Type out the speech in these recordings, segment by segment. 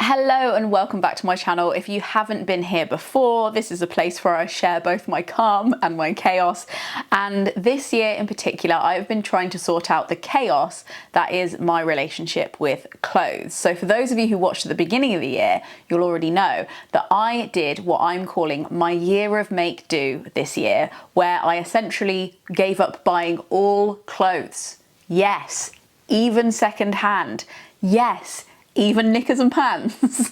Hello and welcome back to my channel. If you haven't been here before, this is a place where I share both my calm and my chaos. And this year in particular, I've been trying to sort out the chaos that is my relationship with clothes. So for those of you who watched at the beginning of the year, you'll already know that I did what I'm calling my year of make do this year, where I essentially gave up buying all clothes. Yes, even secondhand. Yes, even knickers and pants.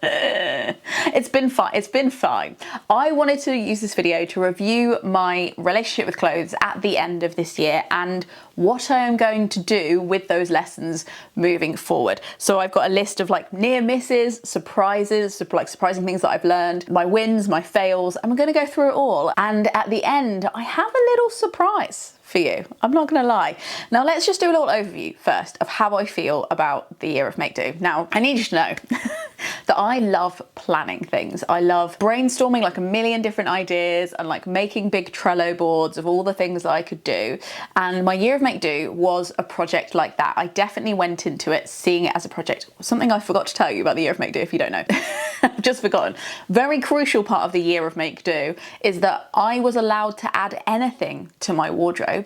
It's been fine. It's been fine. I wanted to use this video to review my relationship with clothes at the end of this year and what I am going to do with those lessons moving forward. So I've got a list of like near misses, surprises, like surprising things that I've learned, my wins, my fails. I'm going to go through it all. And at the end, I have a little surprise for you. I'm not gonna lie. Now let's just do a little overview first of how I feel about the year of make do. Now I need you to know that I love planning things. I love brainstorming like a million different ideas and like making big Trello boards of all the things that I could do. And my year of make do was a project like that. I definitely went into it seeing it as a project. Something I forgot to tell you about the year of make do if you don't know. I've just forgotten. Very crucial part of the year of make do is that I was allowed to add anything to my wardrobe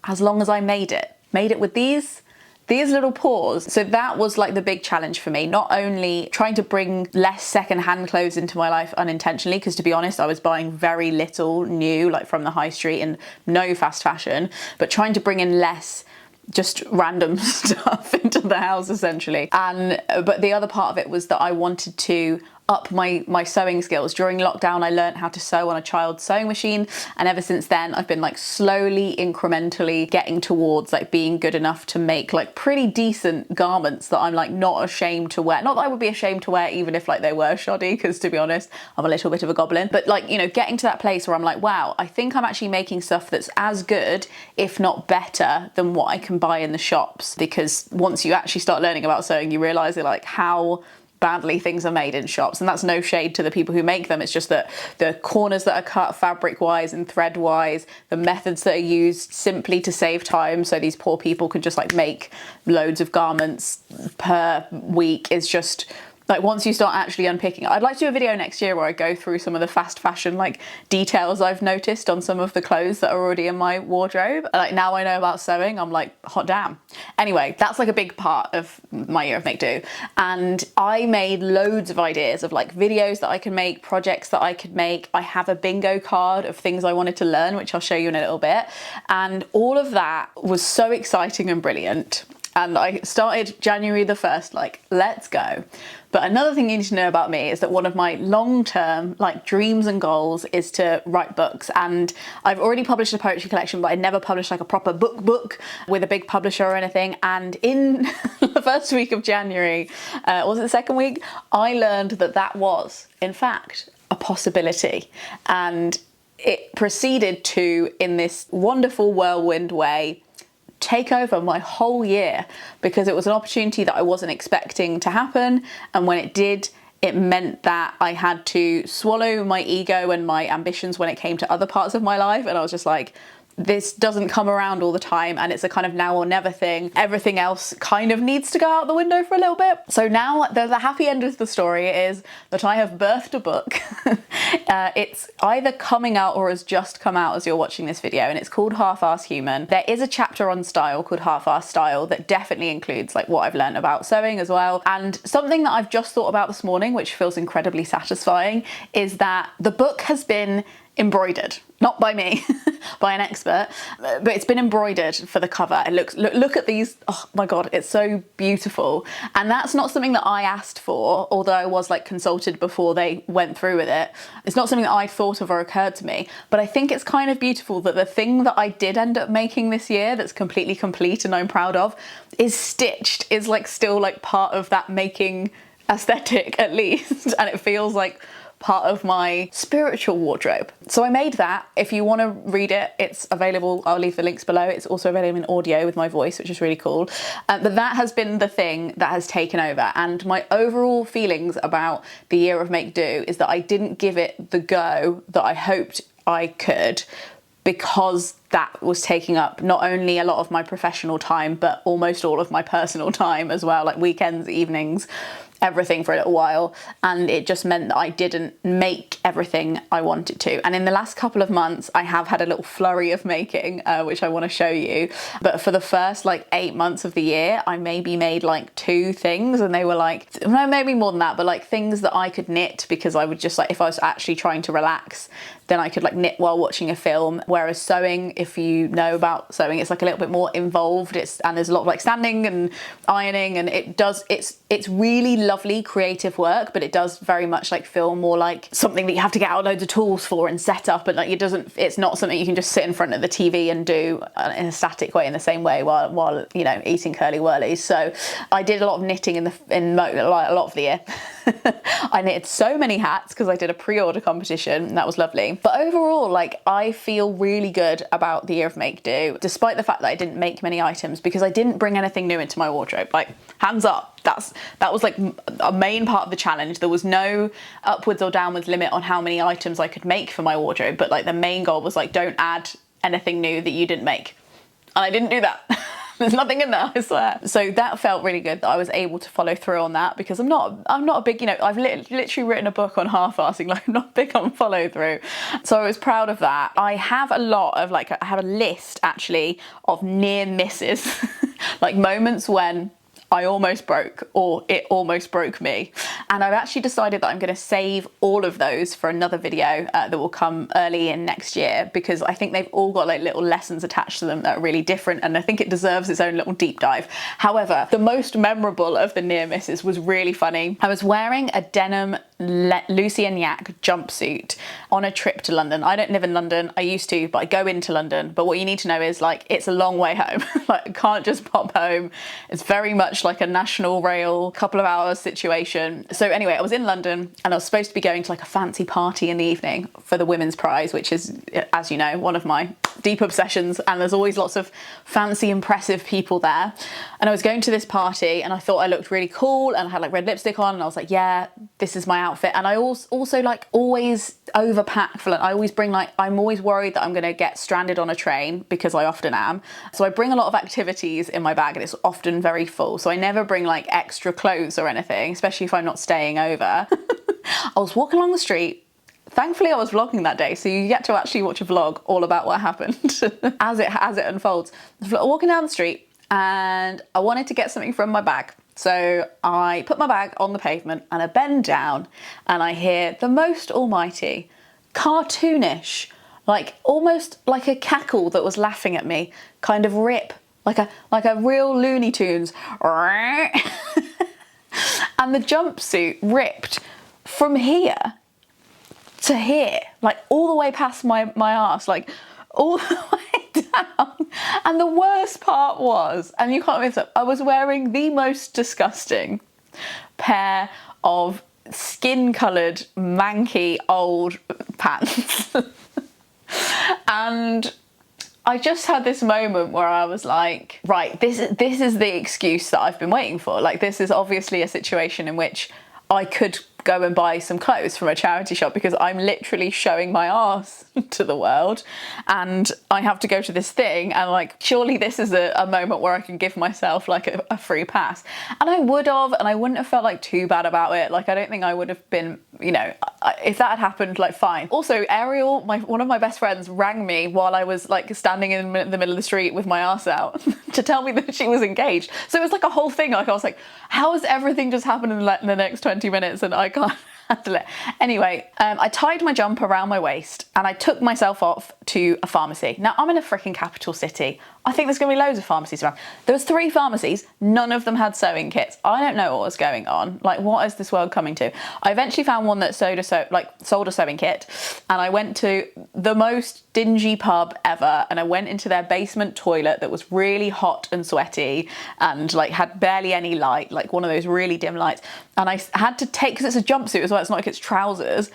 as long as I made it with these little paws. So that was like the big challenge for me, not only trying to bring less secondhand clothes into my life unintentionally, because to be honest, I was buying very little new, like from the high street and no fast fashion, but trying to bring in less just random stuff into the house essentially. But the other part of it was that I wanted to up my sewing skills. During lockdown, I learned how to sew on a child's sewing machine, and ever since then I've been like slowly, incrementally getting towards like being good enough to make like pretty decent garments that I'm like not ashamed to wear. Not that I would be ashamed to wear even if like they were shoddy, because to be honest, I'm a little bit of a goblin, but like, you know, getting to that place where I'm like, wow, I think I'm actually making stuff that's as good, if not better, than what I can buy in the shops. Because once you actually start learning about sewing, you realize like how badly things are made in shops, and that's no shade to the people who make them. It's just that the corners that are cut fabric wise and thread wise, the methods that are used simply to save time so these poor people could just like make loads of garments per week is just like, once you start actually unpicking, I'd like to do a video next year where I go through some of the fast fashion like details I've noticed on some of the clothes that are already in my wardrobe. Like now I know about sewing, I'm like, hot damn. Anyway, that's like a big part of my year of make do. And I made loads of ideas of like videos that I can make, projects that I could make. I have a bingo card of things I wanted to learn, which I'll show you in a little bit. And all of that was so exciting and brilliant. And I started January the 1st, like, let's go. But another thing you need to know about me is that one of my long-term like dreams and goals is to write books. And I've already published a poetry collection, but I never published like a proper book with a big publisher or anything. And in the first week of January, was it the second week? I learned that that was, in fact, a possibility. And it proceeded to, in this wonderful whirlwind way, take over my whole year, because it was an opportunity that I wasn't expecting to happen, and when it did, it meant that I had to swallow my ego and my ambitions when it came to other parts of my life. And I was just like, this doesn't come around all the time, and it's a kind of now or never thing. Everything else kind of needs to go out the window for a little bit. So now the happy end of the story is that I have birthed a book. It's either coming out or has just come out as you're watching this video, and it's called Half-Ass Human. There is a chapter on style called Half-Ass Style that definitely includes like what I've learned about sewing as well. And something that I've just thought about this morning, which feels incredibly satisfying, is that the book has been embroidered, not by me, by an expert, but it's been embroidered for the cover. It looks, look at these, oh my God, it's so beautiful. And that's not something that I asked for, although I was like consulted before they went through with it. It's not something that I thought of or occurred to me, but I think it's kind of beautiful that the thing that I did end up making this year that's completely complete and I'm proud of is stitched, is like still like part of that making aesthetic at least. And it feels like part of my spiritual wardrobe. So I made that. If you want to read it, it's available. I'll leave the links below. It's also available in audio with my voice, which is really cool. But that has been the thing that has taken over. And my overall feelings about the year of make do is that I didn't give it the go that I hoped I could, because that was taking up not only a lot of my professional time, but almost all of my personal time as well, like weekends, evenings. everything for a little while, and it just meant that I didn't make everything I wanted to. And in the last couple of months I have had a little flurry of making, which I want to show you, but for the first like 8 months of the year I maybe made like 2 things, and they were like, no, maybe more than that, but like things that I could knit, because I would just like, if I was actually trying to relax, then I could like knit while watching a film. Whereas sewing, if you know about sewing, it's like a little bit more involved, and there's a lot of like standing and ironing, and it's really lovely creative work, but it does very much like feel more like something that you have to get out loads of tools for and set up, and like it's not something you can just sit in front of the TV and do in a static way, in the same way, while you know, eating curly whirlies. So I did a lot of knitting in like a lot of the year. I knitted so many hats because I did a pre-order competition, and that was lovely. But overall, like, I feel really good about the year of Make Do, despite the fact that I didn't make many items, because I didn't bring anything new into my wardrobe. Like, hands up, that was like a main part of the challenge. There was no upwards or downwards limit on how many items I could make for my wardrobe, but like the main goal was like, don't add anything new that you didn't make. And I didn't do that. There's nothing in there, I swear. So that felt really good that I was able to follow through on that, because I'm not a big, you know, I've literally written a book on half-assing, like I'm not big on follow through. So I was proud of that. I have a lot of like, I have a list actually of near misses, like moments when I almost broke, or it almost broke me. And I've actually decided that I'm going to save all of those for another video that will come early in next year, because I think they've all got like little lessons attached to them that are really different, and I think it deserves its own little deep dive. However, the most memorable of the near misses was really funny. I was wearing a denim Lucy and Yak jumpsuit on a trip to London. I don't live in London, I used to, but I go into London. But what you need to know is like, it's a long way home. Like, I can't just pop home. It's very much like a national rail, couple of hours situation. So anyway, I was in London and I was supposed to be going to like a fancy party in the evening for the Women's Prize, which is, as you know, one of my deep obsessions, and there's always lots of fancy, impressive people there. And I was going to this party and I thought I looked really cool, and I had like red lipstick on, and I was like, yeah, this is my outfit. And I also like always overpack for like, I always bring like, I'm always worried that I'm gonna get stranded on a train, because I often am. So I bring a lot of activities in my bag, and it's often very full. So I never bring like extra clothes or anything, especially if I'm not staying over. I was walking along the street. Thankfully I was vlogging that day, so you get to actually watch a vlog all about what happened as it unfolds. Walking down the street, and I wanted to get something from my bag. So I put my bag on the pavement and I bend down, and I hear the most almighty, cartoonish, like almost like a cackle that was laughing at me, kind of rip, like a real Looney Tunes. And the jumpsuit ripped from here to here, like all the way past my arse, like all the way down. And the worst part was, and you can't miss it, I was wearing the most disgusting pair of skin-coloured, manky, old pants. And I just had this moment where I was like, right, this is the excuse that I've been waiting for. Like, this is obviously a situation in which I could go and buy some clothes from a charity shop, because I'm literally showing my arse to the world, and I have to go to this thing, and like, surely this is a moment where I can give myself like a free pass. And I would have, and I wouldn't have felt like too bad about it. Like, I don't think I would have been, you know, if that had happened, like, fine. Also, Ariel, one of my best friends, rang me while I was like standing in the middle of the street with my arse out to tell me that she was engaged. So it was like a whole thing. Like, I was like, how has everything just happened in the next 20 minutes and I can't handle it? Anyway, I tied my jumper around my waist and I took myself off to a pharmacy. Now, I'm in a freaking capital city. I think there's gonna be loads of pharmacies around. There was 3 pharmacies, none of them had sewing kits. I don't know what was going on. Like, what is this world coming to? I eventually found one that sold a sewing kit, and I went to the most dingy pub ever, and I went into their basement toilet that was really hot and sweaty and like had barely any light, like one of those really dim lights. And I had to take, because it's a jumpsuit as well, it's not like it's trousers,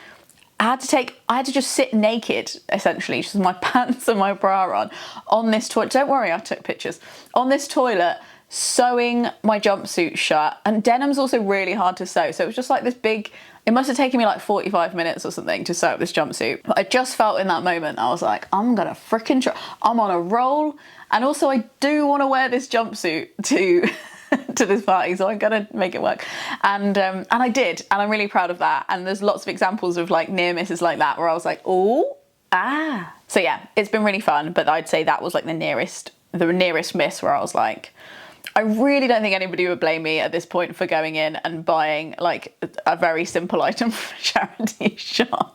I had to just sit naked, essentially, just with my pants and my bra on this toilet. Don't worry, I took pictures. On this toilet, sewing my jumpsuit shut. And denim's also really hard to sew. So it was just like this big, it must have taken me like 45 minutes or something to sew up this jumpsuit. But I just felt in that moment, I was like, I'm gonna frickin' try. I'm on a roll. And also I do want to wear this jumpsuit to to this party, so I'm gonna make it work. And I did, and I'm really proud of that. And there's lots of examples of like near misses like that where I was like, oh, ah. So yeah, it's been really fun, but I'd say that was like the nearest miss where I was like, I really don't think anybody would blame me at this point for going in and buying like a very simple item from a charity shop.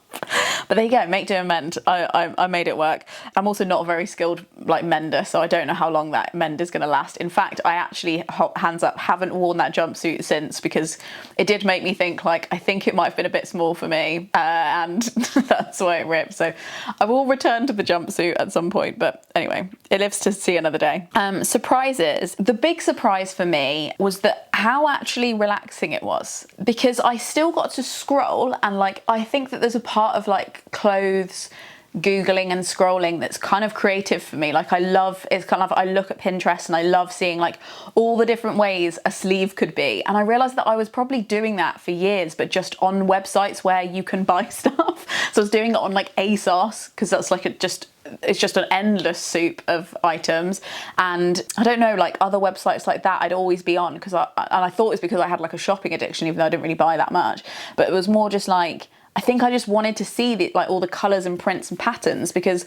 But there you go, make do and mend. I made it work. I'm also not a very skilled like mender, so I don't know how long that mend is going to last. In fact, I actually, hands up, haven't worn that jumpsuit since, because it did make me think like, I think it might have been a bit small for me, and that's why it ripped. So I will return to the jumpsuit at some point, but anyway, it lives to see another day. Surprises. The big surprise for me was that how actually relaxing it was, because I still got to scroll, and like, I think that there's a part of like clothes googling and scrolling that's kind of creative for me. Like I look at Pinterest and I love seeing like all the different ways a sleeve could be, and I realized that I was probably doing that for years, but just on websites where you can buy stuff. So I was doing it on like ASOS, because that's like it's just an endless soup of items. And I don't know, like other websites like that I'd always be on, because I thought it was because I had like a shopping addiction, even though I didn't really buy that much. But it was more just like, I think I just wanted to see like all the colours and prints and patterns, because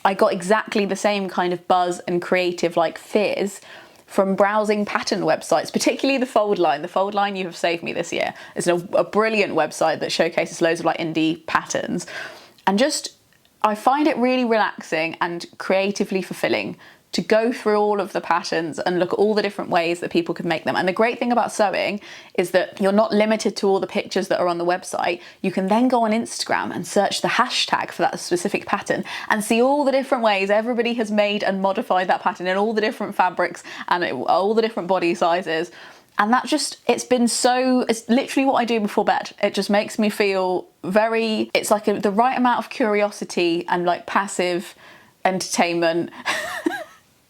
I got exactly the same kind of buzz and creative like fizz from browsing pattern websites, particularly the Fold Line. The Fold Line, you have saved me this year. It's a brilliant website that showcases loads of like indie patterns, and just I find it really relaxing and creatively fulfilling to go through all of the patterns and look at all the different ways that people could make them. And the great thing about sewing is that you're not limited to all the pictures that are on the website. You can then go on Instagram and search the hashtag for that specific pattern and see all the different ways everybody has made and modified that pattern in all the different fabrics and all the different body sizes. And that just, it's literally what I do before bed. It just makes me feel it's like the right amount of curiosity and like passive entertainment.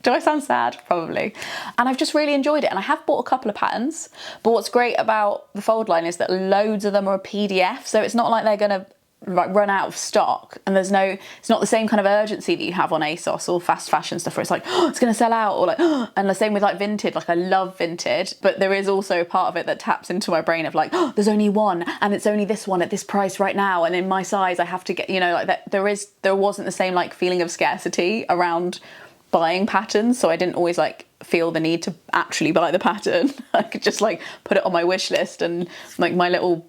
Do I sound sad? Probably. And I've just really enjoyed it. And I have bought a couple of patterns, but what's great about the Fold Line is that loads of them are a PDF. So it's not like they're going to like run out of stock, and it's not the same kind of urgency that you have on ASOS or fast fashion stuff where it's like, oh, it's going to sell out, or like, oh, and the same with like Vinted. Like I love Vinted, but there is also a part of it that taps into my brain of like, oh, there's only one and it's only this one at this price right now, and in my size I have to get, like that. There wasn't the same like feeling of scarcity around buying patterns, so I didn't always like feel the need to actually buy the pattern. I could just like put it on my wish list, and like my little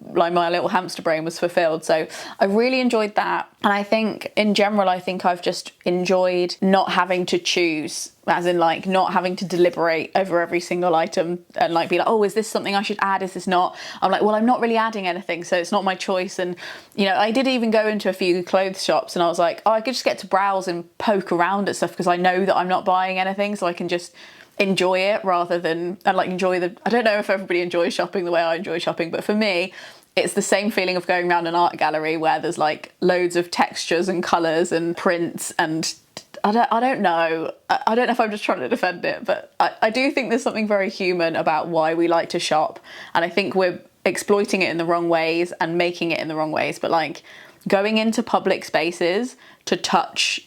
hamster brain was fulfilled. So I really enjoyed that. And I think in general, I've just enjoyed not having to choose, as in like not having to deliberate over every single item and like be like, oh, is this something I should add? Is this not? I'm like, well, I'm not really adding anything, so it's not my choice. And I did even go into a few clothes shops and I was like, oh, I could just get to browse and poke around at stuff because I know that I'm not buying anything, so I can just enjoy it rather than enjoy I don't know if everybody enjoys shopping the way I enjoy shopping, but for me it's the same feeling of going around an art gallery where there's like loads of textures and colours and prints, and I don't know if I'm just trying to defend it, but I do think there's something very human about why we like to shop, and I think we're exploiting it in the wrong ways and making it in the wrong ways. But like going into public spaces to touch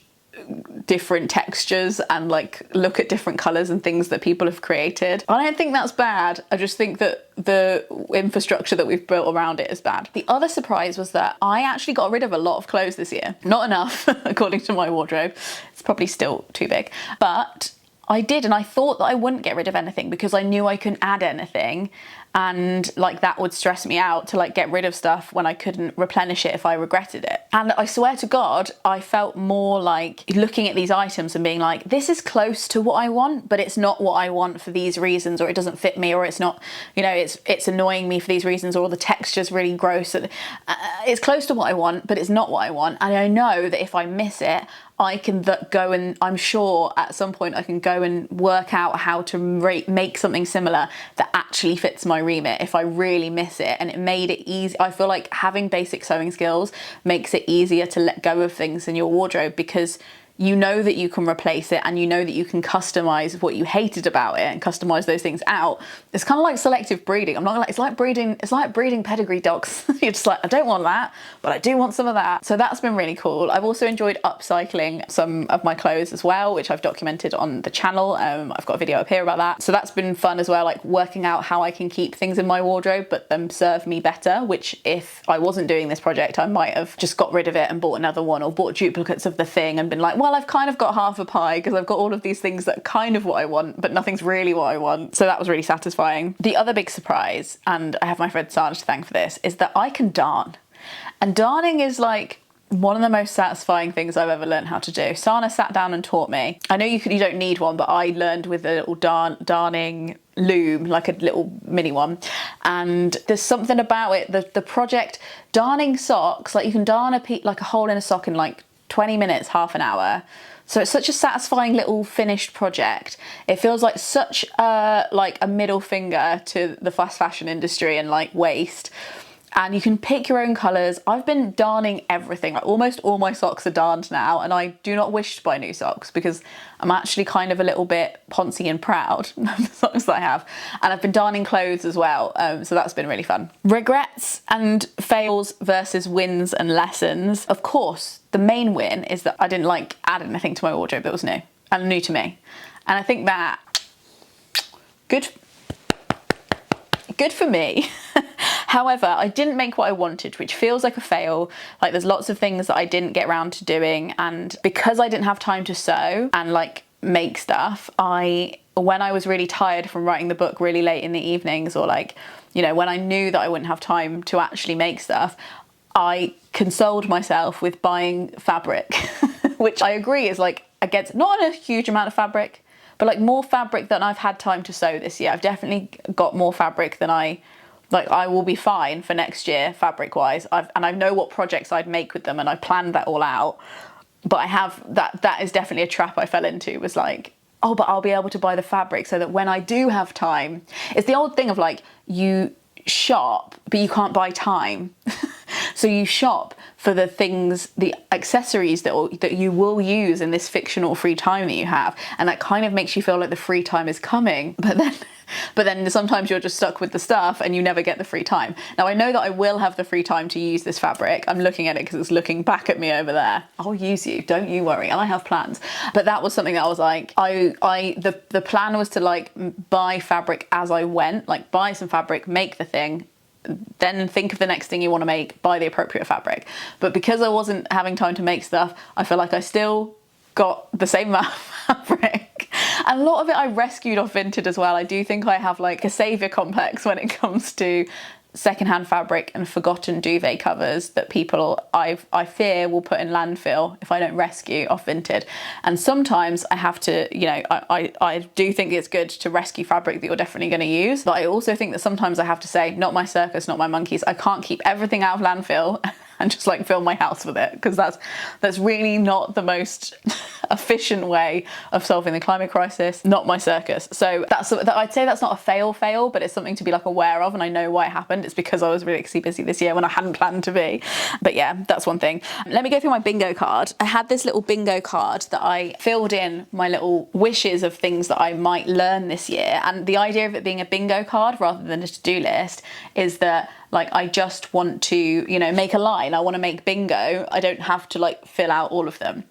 different textures and like look at different colours and things that people have created, I don't think that's bad. I just think that the infrastructure that we've built around it is bad. The other surprise was that I actually got rid of a lot of clothes this year. Not enough according to my wardrobe. It's probably still too big, but I did, and I thought that I wouldn't get rid of anything because I knew I couldn't add anything, and like that would stress me out to like get rid of stuff when I couldn't replenish it if I regretted it. And I swear to God, I felt more like looking at these items and being like, this is close to what I want, but it's not what I want for these reasons, or it doesn't fit me, or it's not, it's annoying me for these reasons, or the texture's really gross. It's close to what I want, but it's not what I want. And I know that if I miss it, I can go, and I'm sure at some point I can go and work out how to make something similar that actually fits my remit if I really miss it. And it made it easy. I feel like having basic sewing skills makes it easier to let go of things in your wardrobe, because you know that you can replace it and you know that you can customize what you hated about it and customize those things out. It's kind of like selective breeding. I'm not like, it's like breeding pedigree dogs. You're just like, I don't want that, but I do want some of that. So that's been really cool. I've also enjoyed upcycling some of my clothes as well, which I've documented on the channel. I've got a video up here about that. So that's been fun as well, like working out how I can keep things in my wardrobe, but them serve me better, which if I wasn't doing this project, I might have just got rid of it and bought another one, or bought duplicates of the thing and been like, well, I've kind of got half a pie because I've got all of these things that are kind of what I want, but nothing's really what I want. So that was really satisfying. The other big surprise, and I have my friend Sana to thank for this, is that I can darn. And darning is like one of the most satisfying things I've ever learned how to do. Sana sat down and taught me. I know you don't need one, but I learned with a little darning loom, like a little mini one. And there's something about it, the project, darning socks, like you can darn like a hole in a sock in like 20 minutes, half an hour. So it's such a satisfying little finished project. It feels like such a middle finger to the fast fashion industry and like waste. And you can pick your own colours. I've been darning everything. Like almost all my socks are darned now, and I do not wish to buy new socks because I'm actually kind of a little bit poncy and proud of the socks that I have. And I've been darning clothes as well, so that's been really fun. Regrets and fails versus wins and lessons. Of course, the main win is that I didn't like add anything to my wardrobe that was new and new to me. And I think that good for me. However, I didn't make what I wanted, which feels like a fail. Like there's lots of things that I didn't get around to doing, and because I didn't have time to sew and like make stuff, when I was really tired from writing the book really late in the evenings, or like, you know, when I knew that I wouldn't have time to actually make stuff, I consoled myself with buying fabric, which I agree is like against, not a huge amount of fabric, but like more fabric than I've had time to sew this year. I've definitely got more fabric than I will be fine for next year fabric wise. And I know what projects I'd make with them, and I planned that all out. But I have that is definitely a trap I fell into, was like, oh, but I'll be able to buy the fabric so that when I do have time, it's the old thing of like, you shop but you can't buy time. So you shop for the things, the accessories that you will use in this fictional free time that you have, and that kind of makes you feel like the free time is coming, but then sometimes you're just stuck with the stuff and you never get the free time. Now I know that I will have the free time to use this fabric. I'm looking at it because it's looking back at me over there. I'll use you, don't you worry, and I have plans. But that was something that I was like, the plan was to like buy fabric as I went, like buy some fabric, make the thing, then think of the next thing you want to make, buy the appropriate fabric. But because I wasn't having time to make stuff, I feel like I still got the same amount of fabric. And a lot of it I rescued off Vinted as well. I do think I have like a saviour complex when it comes to secondhand fabric and forgotten duvet covers that people I fear will put in landfill if I don't rescue off Vinted. And sometimes I have to, you know, I do think it's good to rescue fabric that you're definitely going to use, but I also think that sometimes I have to say, not my circus, not my monkeys. I can't keep everything out of landfill and just like fill my house with it, because that's really not the most efficient way of solving the climate crisis. Not my circus. So I'd say that's not a fail, but it's something to be like aware of, and I know why it happened. It's because I was really busy this year when I hadn't planned to be. But yeah, that's one thing. Let me go through my bingo card. I had this little bingo card that I filled in my little wishes of things that I might learn this year, and the idea of it being a bingo card rather than a to-do list is that like I just want to, you know, make a line. I want to make bingo. I don't have to like fill out all of them.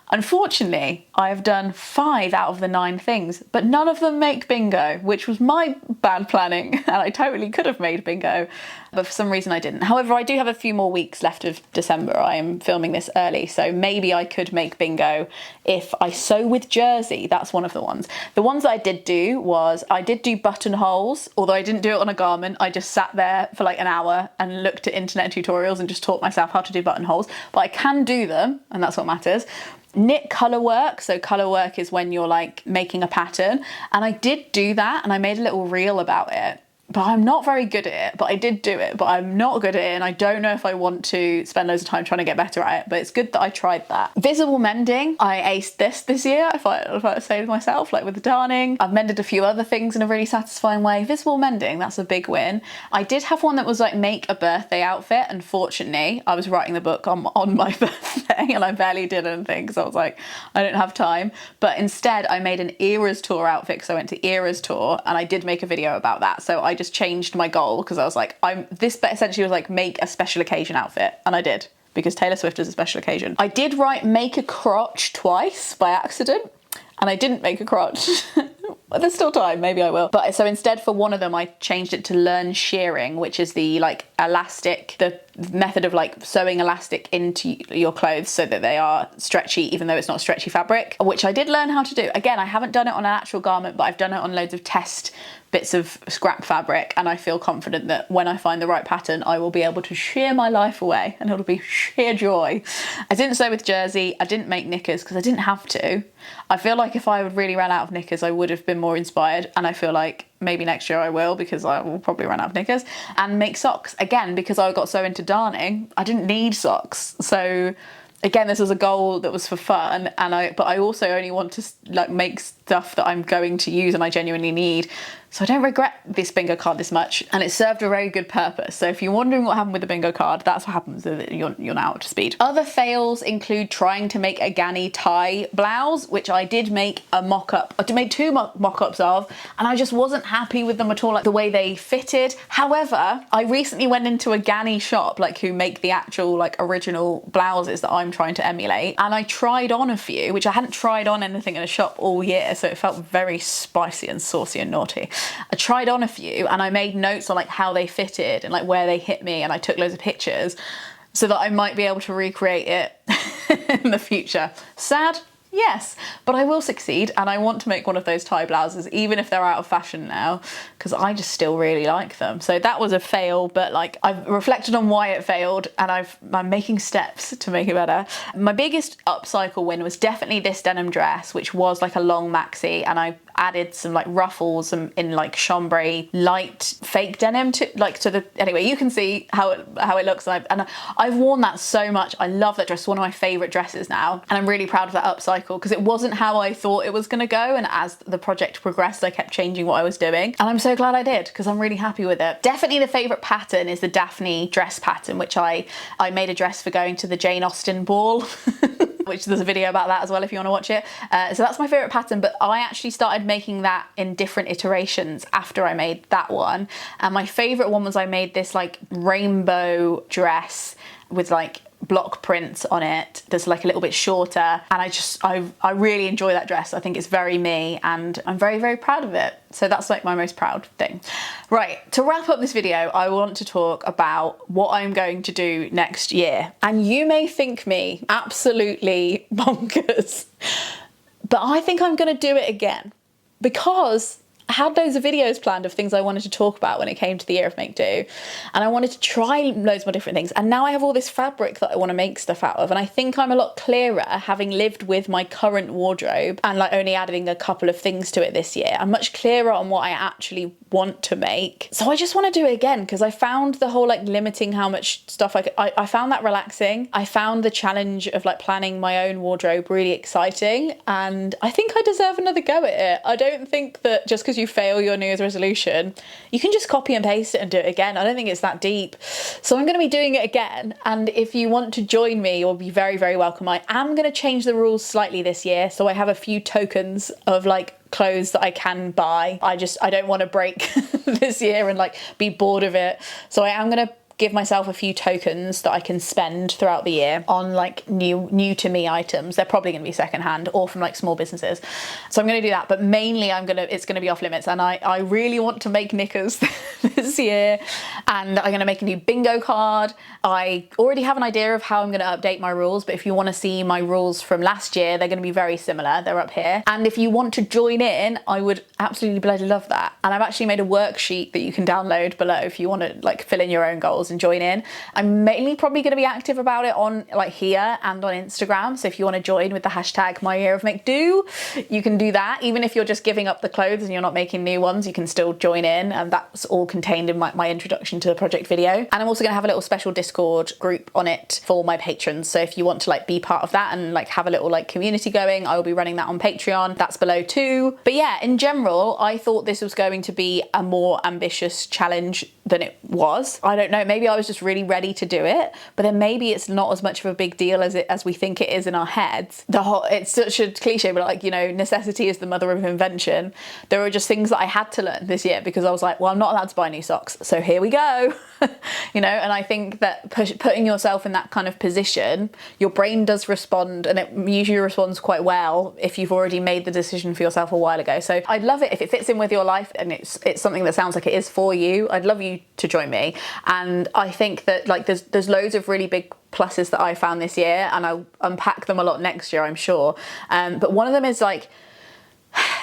Unfortunately, I have done 5 out of the 9 things, but none of them make bingo, which was my bad planning, and I totally could have made bingo, but for some reason I didn't. However, I do have a few more weeks left of December. I am filming this early, so maybe I could make bingo if I sew with jersey. That's one of the ones. The ones that I did do was, I did do buttonholes, although I didn't do it on a garment. I just sat there for like an hour and looked at internet tutorials and just taught myself how to do buttonholes, but I can do them, and that's what matters. Knit colour work. So colour work is when you're like making a pattern, and I did do that, and I made a little reel about it. but I'm not very good at it. But I did do it, but I'm not good at it, and I don't know if I want to spend loads of time trying to get better at it. But it's good that I tried that. Visible mending, I aced this year, if I say to myself, like with the darning. I've mended a few other things in a really satisfying way. Visible mending, that's a big win. I did have one that was like make a birthday outfit. Unfortunately, I was writing the book on my birthday and I barely did anything because I was like, I don't have time. But instead I made an Eras tour outfit because I went to Eras tour, and I did make a video about that. So I just changed my goal because I was like, this essentially was like make a special occasion outfit, and I did, because Taylor Swift is a special occasion. I did write make a crotch twice by accident, and I didn't make a crotch. There's still time, maybe I will. But so instead, for one of them, I changed it to learn shearing, which is the like elastic, the method of like sewing elastic into your clothes so that they are stretchy, even though it's not stretchy fabric, which I did learn how to do. Again, I haven't done it on an actual garment, but I've done it on loads of test bits of scrap fabric, and I feel confident that when I find the right pattern, I will be able to shear my life away, and it'll be sheer joy. I didn't sew with jersey, I didn't make knickers because I didn't have to. I feel like if I would really ran out of knickers, I would have been more inspired, and I feel like maybe next year I will, because I will probably run out of knickers. And make socks, again, because I got so into darning, I didn't need socks. So again, this was a goal that was for fun, but I also only want to like make stuff that I'm going to use and I genuinely need. So I don't regret this bingo card this much, and it served a very good purpose. So if you're wondering what happened with the bingo card, that's what happens with it. You're now up to speed. Other fails include trying to make a Ganni tie blouse, which I did make a mock-up. I made two mock-ups of, and I just wasn't happy with them at all, like the way they fitted. However, I recently went into a Ganni shop, like who make the actual like original blouses that I'm trying to emulate, and I tried on a few, which I hadn't tried on anything in a shop all year, so it felt very spicy and saucy and naughty. I tried on a few and I made notes on like how they fitted and like where they hit me, and I took loads of pictures so that I might be able to recreate it in the future. Sad? Yes, but I will succeed, and I want to make one of those tie blouses, even if they're out of fashion now, because I just still really like them. So that was a fail, but like I've reflected on why it failed, and I'm making steps to make it better. My biggest upcycle win was definitely this denim dress, which was like a long maxi, and I added some like ruffles in like chambray light fake denim to the, anyway, you can see how it looks, and I've worn that so much. I love that dress. It's one of my favorite dresses now, and I'm really proud of that upcycle because it wasn't how I thought it was going to go, and as the project progressed I kept changing what I was doing, and I'm so glad I did because I'm really happy with it. Definitely the favorite pattern is the Daphne dress pattern, which I made a dress for going to the Jane Austen ball which there's a video about that as well if you want to watch it. So that's my favorite pattern, but I actually started making that in different iterations after I made that one. And my favorite one was I made this like rainbow dress with like block prints on it that's like a little bit shorter, and I really enjoy that dress. I think it's very me, and I'm very, very proud of it. So that's like my most proud thing. Right, to wrap up this video, I want to talk about what I'm going to do next year. And you may think me absolutely bonkers, but I think I'm going to do it again, because I had loads of videos planned of things I wanted to talk about when it came to the year of Make Do, and I wanted to try loads more different things, and now I have all this fabric that I want to make stuff out of, and I think I'm a lot clearer having lived with my current wardrobe and like only adding a couple of things to it this year. I'm much clearer on what I actually want to make, so I just want to do it again, because I found the whole like limiting how much stuff I found that relaxing. I found the challenge of like planning my own wardrobe really exciting, and I think I deserve another go at it. I don't think that just because you fail your New Year's resolution, you can just copy and paste it and do it again. I don't think it's that deep. So I'm going to be doing it again, and if you want to join me, you'll be very, very welcome. I am going to change the rules slightly this year, so I have a few tokens of like clothes that I can buy. I don't want to break this year and like be bored of it, so I am going to give myself a few tokens that I can spend throughout the year on like new to me items. They're probably going to be secondhand or from like small businesses. So I'm going to do that, but mainly it's going to be off limits, and I really want to make knickers this year, and I'm going to make a new bingo card. I already have an idea of how I'm going to update my rules, but if you want to see my rules from last year, they're going to be very similar. They're up here. And if you want to join in, I would absolutely bloody love that. And I've actually made a worksheet that you can download below if you want to like fill in your own goals. yours and join in. I'm mainly probably going to be active about it on like here and on Instagram. So if you want to join with the hashtag My Year of Make Do, you can do that. Even if you're just giving up the clothes and you're not making new ones, you can still join in, and that's all contained in my introduction to the project video. And I'm also going to have a little special Discord group on it for my patrons. So if you want to like be part of that and like have a little like community going, I will be running that on Patreon. That's below too. But yeah, in general, I thought this was going to be a more ambitious challenge than it was. I don't know, maybe I was just really ready to do it, but then maybe it's not as much of a big deal as we think it is in our heads. It's such a cliche, but like, you know, necessity is the mother of invention. There were just things that I had to learn this year because I was like, well, I'm not allowed to buy new socks, so here we go. You know, and I think that putting yourself in that kind of position, your brain does respond, and it usually responds quite well if you've already made the decision for yourself a while ago. So I'd love it if it fits in with your life and it's something that sounds like it is for you. I'd love you to join me. And I think that like there's loads of really big pluses that I found this year, and I'll unpack them a lot next year, I'm sure. But one of them is like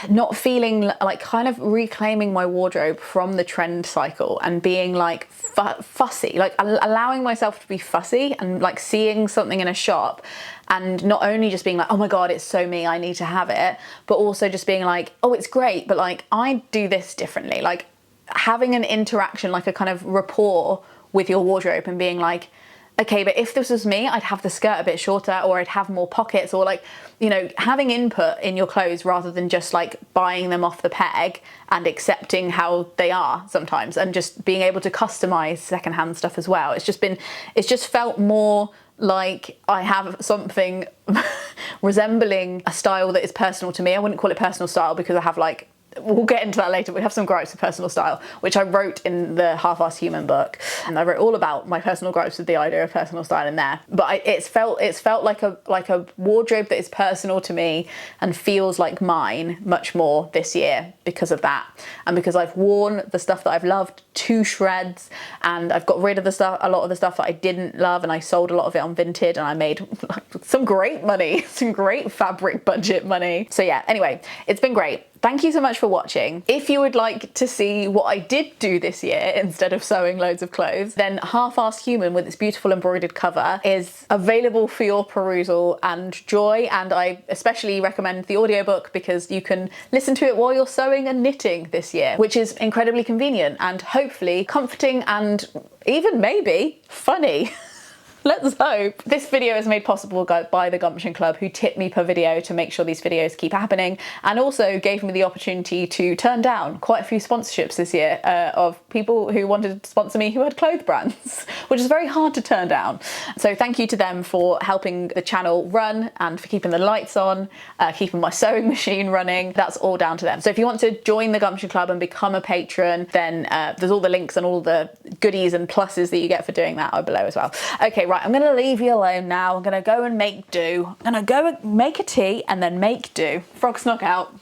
not feeling like kind of reclaiming my wardrobe from the trend cycle and being like fussy, like allowing myself to be fussy and like seeing something in a shop and not only just being like, oh my God, it's so me, I need to have it, but also just being like, oh, it's great, but like I do this differently. Like having an interaction, like a kind of rapport with your wardrobe and being like, okay, but if this was me, I'd have the skirt a bit shorter, or I'd have more pockets, or like, you know, having input in your clothes rather than just like buying them off the peg and accepting how they are sometimes, and just being able to customize secondhand stuff as well. It's just felt more like I have something resembling a style that is personal to me. I wouldn't call it personal style because I have like, we'll get into that later. We have some gripes with personal style, which I wrote in the Half-Assed Human book, and I wrote all about my personal gripes with the idea of personal style in there. But it's felt like a wardrobe that is personal to me and feels like mine much more this year because of that, and because I've worn the stuff that I've loved to shreds, and I've got rid of a lot of the stuff that I didn't love, and I sold a lot of it on Vinted, and I made some great money, some great fabric budget money. So yeah, anyway, it's been great. Thank you so much for watching. If you would like to see what I did do this year instead of sewing loads of clothes, then Half-Assed Human with its beautiful embroidered cover is available for your perusal and joy, and I especially recommend the audiobook because you can listen to it while you're sewing and knitting this year, which is incredibly convenient and hopefully comforting and even maybe funny. Let's hope. This video is made possible by the Gumption Club, who tip me per video to make sure these videos keep happening, and also gave me the opportunity to turn down quite a few sponsorships this year of people who wanted to sponsor me who had clothes brands, which is very hard to turn down. So thank you to them for helping the channel run and for keeping the lights on, keeping my sewing machine running. That's all down to them. So if you want to join the Gumption Club and become a patron, then there's all the links and all the goodies and pluses that you get for doing that are below as well. Okay, right, I'm going to leave you alone now. I'm going to go and make do. I'm going to go and make a tea and then make do. Frog snuck out.